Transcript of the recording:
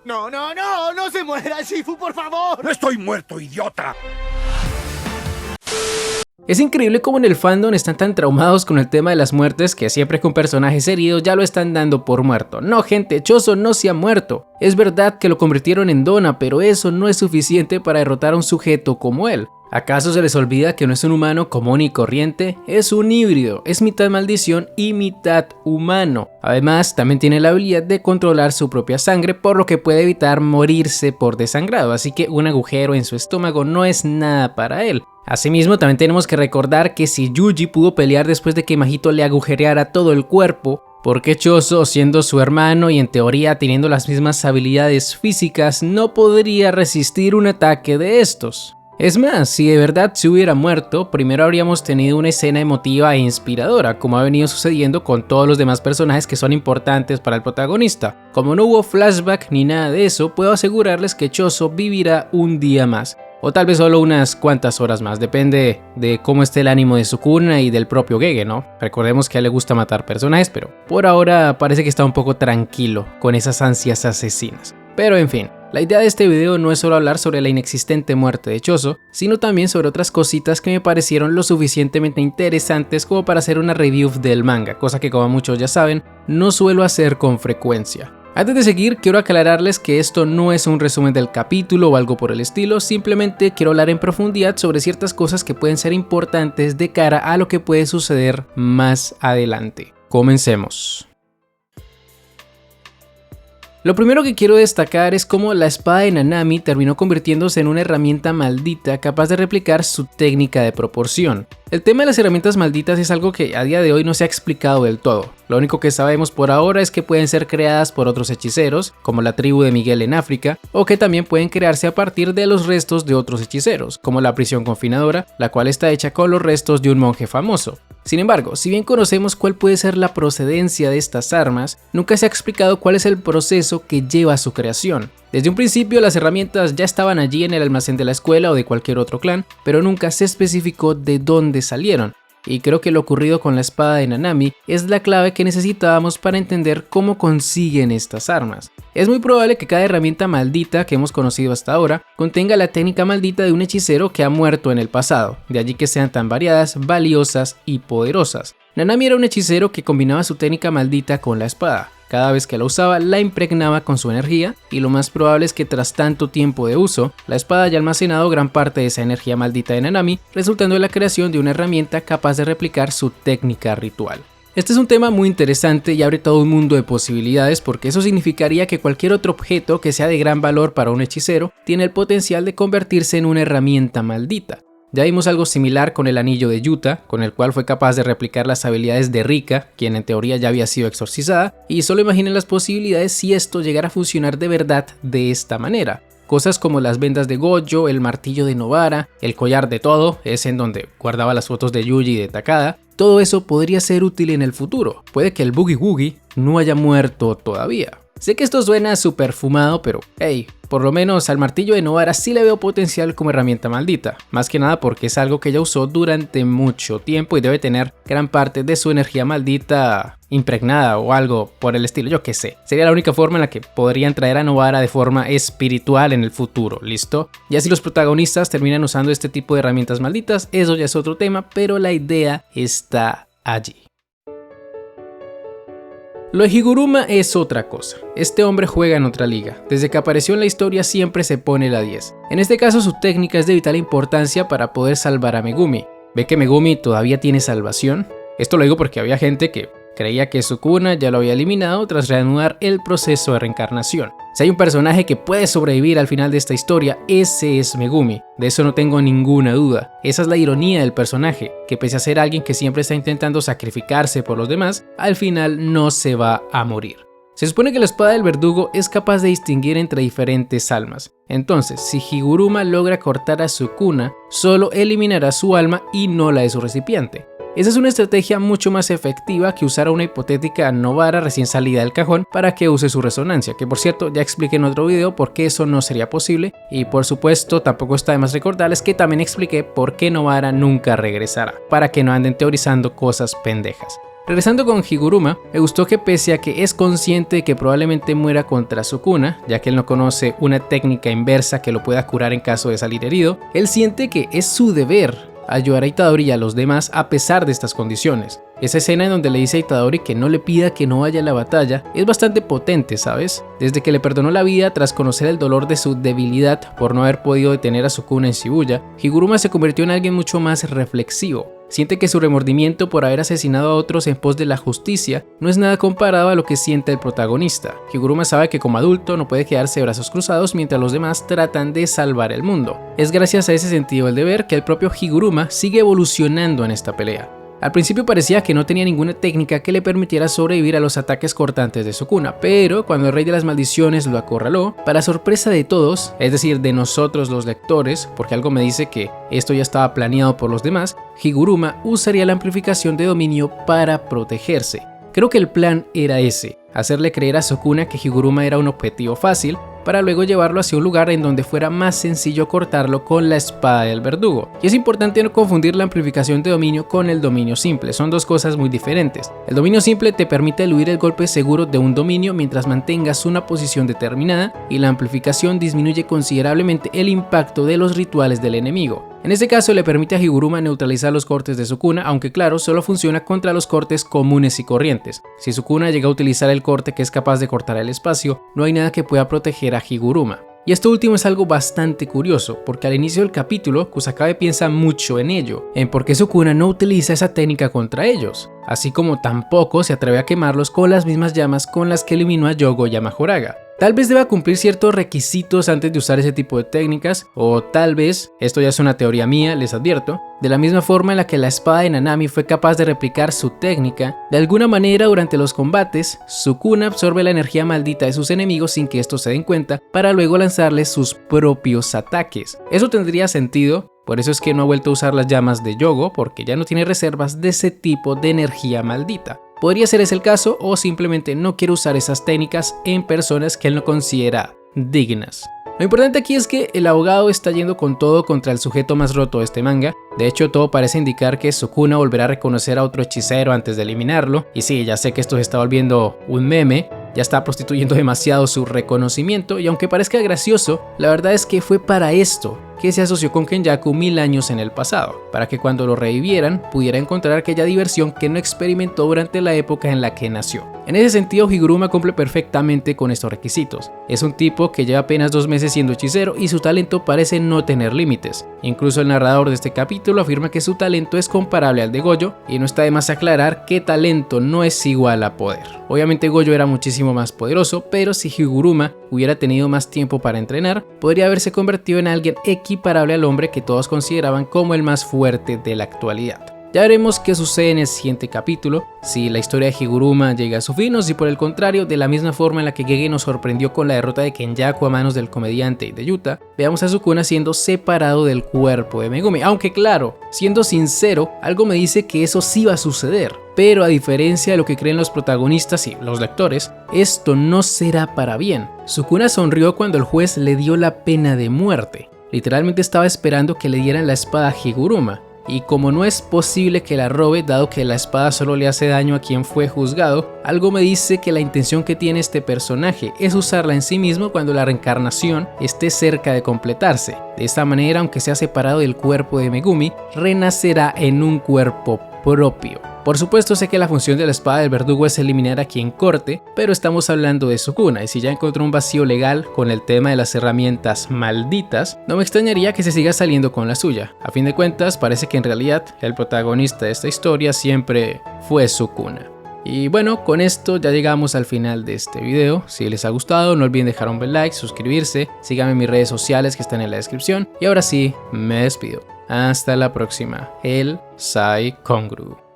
No, no, no, no se muera, Shifu, por favor. ¡No estoy muerto, idiota! Es increíble cómo en el fandom están tan traumados con el tema de las muertes que siempre con personajes heridos ya lo están dando por muerto. No, gente, Choso no se ha muerto. Es verdad que lo convirtieron en dona, pero eso no es suficiente para derrotar a un sujeto como él. ¿Acaso se les olvida que no es un humano común y corriente? Es un híbrido, es mitad maldición y mitad humano. Además, también tiene la habilidad de controlar su propia sangre, por lo que puede evitar morirse por desangrado, así que un agujero en su estómago no es nada para él. Asimismo, también tenemos que recordar que si Yuji pudo pelear después de que Mahito le agujereara todo el cuerpo, ¿por qué Choso, siendo su hermano y en teoría teniendo las mismas habilidades físicas, no podría resistir un ataque de estos? Es más, si de verdad se hubiera muerto, primero habríamos tenido una escena emotiva e inspiradora, como ha venido sucediendo con todos los demás personajes que son importantes para el protagonista. Como no hubo flashback ni nada de eso, puedo asegurarles que Choso vivirá un día más. O tal vez solo unas cuantas horas más, depende de cómo esté el ánimo de Sukuna y del propio Gege, ¿no? Recordemos que a él le gusta matar personajes, pero por ahora parece que está un poco tranquilo con esas ansias asesinas. Pero en fin, la idea de este video no es solo hablar sobre la inexistente muerte de Choso, sino también sobre otras cositas que me parecieron lo suficientemente interesantes como para hacer una review del manga, cosa que como muchos ya saben, no suelo hacer con frecuencia. Antes de seguir, quiero aclararles que esto no es un resumen del capítulo o algo por el estilo, simplemente quiero hablar en profundidad sobre ciertas cosas que pueden ser importantes de cara a lo que puede suceder más adelante. Comencemos. Lo primero que quiero destacar es cómo la espada de Nanami terminó convirtiéndose en una herramienta maldita capaz de replicar su técnica de proporción. El tema de las herramientas malditas es algo que a día de hoy no se ha explicado del todo. Lo único que sabemos por ahora es que pueden ser creadas por otros hechiceros, como la tribu de Miguel en África, o que también pueden crearse a partir de los restos de otros hechiceros, como la prisión confinadora, la cual está hecha con los restos de un monje famoso. Sin embargo, si bien conocemos cuál puede ser la procedencia de estas armas, nunca se ha explicado cuál es el proceso que lleva a su creación. Desde un principio las herramientas ya estaban allí en el almacén de la escuela o de cualquier otro clan, pero nunca se especificó de dónde salieron. Y creo que lo ocurrido con la espada de Nanami es la clave que necesitábamos para entender cómo consiguen estas armas. Es muy probable que cada herramienta maldita que hemos conocido hasta ahora contenga la técnica maldita de un hechicero que ha muerto en el pasado, de allí que sean tan variadas, valiosas y poderosas. Nanami era un hechicero que combinaba su técnica maldita con la espada. Cada vez que la usaba, la impregnaba con su energía, y lo más probable es que tras tanto tiempo de uso, la espada haya almacenado gran parte de esa energía maldita de Nanami, resultando en la creación de una herramienta capaz de replicar su técnica ritual. Este es un tema muy interesante y abre todo un mundo de posibilidades, porque eso significaría que cualquier otro objeto que sea de gran valor para un hechicero tiene el potencial de convertirse en una herramienta maldita. Ya vimos algo similar con el anillo de Yuta, con el cual fue capaz de replicar las habilidades de Rika, quien en teoría ya había sido exorcizada, y solo imaginen las posibilidades si esto llegara a funcionar de verdad de esta manera. Cosas como las vendas de Gojo, el martillo de Nobara, el collar de Todo, ese en donde guardaba las fotos de Yuji y de Takada, todo eso podría ser útil en el futuro. Puede que el Boogie Woogie no haya muerto todavía. Sé que esto suena súper fumado, pero hey, por lo menos al martillo de Nobara sí le veo potencial como herramienta maldita, más que nada porque es algo que ella usó durante mucho tiempo y debe tener gran parte de su energía maldita impregnada o algo por el estilo, yo qué sé. Sería la única forma en la que podrían traer a Nobara de forma espiritual en el futuro, ¿listo? Ya si los protagonistas terminan usando este tipo de herramientas malditas, eso ya es otro tema, pero la idea está allí. Lo de Higuruma es otra cosa. Este hombre juega en otra liga. Desde que apareció en la historia siempre se pone la 10. En este caso su técnica es de vital importancia para poder salvar a Megumi. ¿Ve que Megumi todavía tiene salvación? Esto lo digo porque había gente que creía que Sukuna ya lo había eliminado tras reanudar el proceso de reencarnación. Si hay un personaje que puede sobrevivir al final de esta historia, ese es Megumi. De eso no tengo ninguna duda. Esa es la ironía del personaje, que pese a ser alguien que siempre está intentando sacrificarse por los demás, al final no se va a morir. Se supone que la espada del verdugo es capaz de distinguir entre diferentes almas. Entonces, si Higuruma logra cortar a Sukuna, solo eliminará su alma y no la de su recipiente. Esa es una estrategia mucho más efectiva que usar a una hipotética Nobara recién salida del cajón para que use su resonancia, que por cierto ya expliqué en otro video por qué eso no sería posible, y por supuesto tampoco está de más recordarles que también expliqué por qué Nobara nunca regresará, para que no anden teorizando cosas pendejas. Regresando con Higuruma, me gustó que pese a que es consciente de que probablemente muera contra Sukuna, ya que él no conoce una técnica inversa que lo pueda curar en caso de salir herido, él siente que es su deber ayudar a Itadori y a los demás a pesar de estas condiciones. Esa escena en donde le dice a Itadori que no le pida que no vaya a la batalla es bastante potente, ¿sabes? Desde que le perdonó la vida tras conocer el dolor de su debilidad por no haber podido detener a Sukuna en Shibuya, Higuruma se convirtió en alguien mucho más reflexivo. Siente que su remordimiento por haber asesinado a otros en pos de la justicia no es nada comparado a lo que siente el protagonista. Higuruma sabe que como adulto no puede quedarse de brazos cruzados mientras los demás tratan de salvar el mundo. Es gracias a ese sentido del deber que el propio Higuruma sigue evolucionando en esta pelea. Al principio parecía que no tenía ninguna técnica que le permitiera sobrevivir a los ataques cortantes de Sukuna, pero cuando el Rey de las Maldiciones lo acorraló, para sorpresa de todos, es decir, de nosotros los lectores, porque algo me dice que esto ya estaba planeado por los demás, Higuruma usaría la amplificación de dominio para protegerse. Creo que el plan era ese, hacerle creer a Sukuna que Higuruma era un objetivo fácil, para luego llevarlo hacia un lugar en donde fuera más sencillo cortarlo con la espada del verdugo. Y es importante no confundir la amplificación de dominio con el dominio simple, son dos cosas muy diferentes. El dominio simple te permite eludir el golpe seguro de un dominio mientras mantengas una posición determinada, y la amplificación disminuye considerablemente el impacto de los rituales del enemigo. En este caso le permite a Higuruma neutralizar los cortes de Sukuna, aunque claro, solo funciona contra los cortes comunes y corrientes. Si Sukuna llega a utilizar el corte que es capaz de cortar el espacio, no hay nada que pueda proteger a Higuruma. Y esto último es algo bastante curioso, porque al inicio del capítulo Kusakabe piensa mucho en ello, en por qué Sukuna no utiliza esa técnica contra ellos, así como tampoco se atreve a quemarlos con las mismas llamas con las que eliminó a Yogo Yamajoraga. Tal vez deba cumplir ciertos requisitos antes de usar ese tipo de técnicas, o tal vez, esto ya es una teoría mía, les advierto, de la misma forma en la que la espada de Nanami fue capaz de replicar su técnica, de alguna manera durante los combates, Sukuna absorbe la energía maldita de sus enemigos sin que estos se den cuenta, para luego lanzarles sus propios ataques. Eso tendría sentido, por eso es que no ha vuelto a usar las llamas de Yogo, porque ya no tiene reservas de ese tipo de energía maldita. Podría ser ese el caso, o simplemente no quiere usar esas técnicas en personas que él no considera dignas. Lo importante aquí es que el abogado está yendo con todo contra el sujeto más roto de este manga. De hecho, todo parece indicar que Sukuna volverá a reconocer a otro hechicero antes de eliminarlo. Y sí, ya sé que esto se está volviendo un meme, ya está prostituyendo demasiado su reconocimiento, y aunque parezca gracioso, la verdad es que fue para esto que se asoció con Kenjaku 1000 años en el pasado, para que cuando lo revivieran pudiera encontrar aquella diversión que no experimentó durante la época en la que nació. En ese sentido, Higuruma cumple perfectamente con estos requisitos. Es un tipo que lleva apenas 2 meses siendo hechicero y su talento parece no tener límites. Incluso el narrador de este capítulo afirma que su talento es comparable al de Gojo, y no está de más aclarar que talento no es igual a poder. Obviamente Gojo era muchísimo más poderoso, pero si Higuruma hubiera tenido más tiempo para entrenar, podría haberse convertido en alguien equiparable al hombre que todos consideraban como el más fuerte de la actualidad. Ya veremos qué sucede en el siguiente capítulo, si la historia de Higuruma llega a su fin o si por el contrario, de la misma forma en la que Gege nos sorprendió con la derrota de Kenjaku a manos del comediante y de Yuta, veamos a Sukuna siendo separado del cuerpo de Megumi. Aunque claro, siendo sincero, algo me dice que eso sí va a suceder, pero a diferencia de lo que creen los protagonistas y los lectores, esto no será para bien. Sukuna sonrió cuando el juez le dio la pena de muerte. Literalmente estaba esperando que le dieran la espada a Higuruma. Y como no es posible que la robe, dado que la espada solo le hace daño a quien fue juzgado, algo me dice que la intención que tiene este personaje es usarla en sí mismo cuando la reencarnación esté cerca de completarse. De esta manera, aunque sea separado del cuerpo de Megumi, renacerá en un cuerpo propio. Por supuesto, sé que la función de la espada del verdugo es eliminar a quien corte, pero estamos hablando de Sukuna, y si ya encontró un vacío legal con el tema de las herramientas malditas, no me extrañaría que se siga saliendo con la suya. A fin de cuentas, parece que en realidad el protagonista de esta historia siempre fue Sukuna. Y bueno, con esto ya llegamos al final de este video. Si les ha gustado, no olviden dejar un buen like, suscribirse, síganme en mis redes sociales que están en la descripción. Y ahora sí, me despido. Hasta la próxima. El Sai Kongru.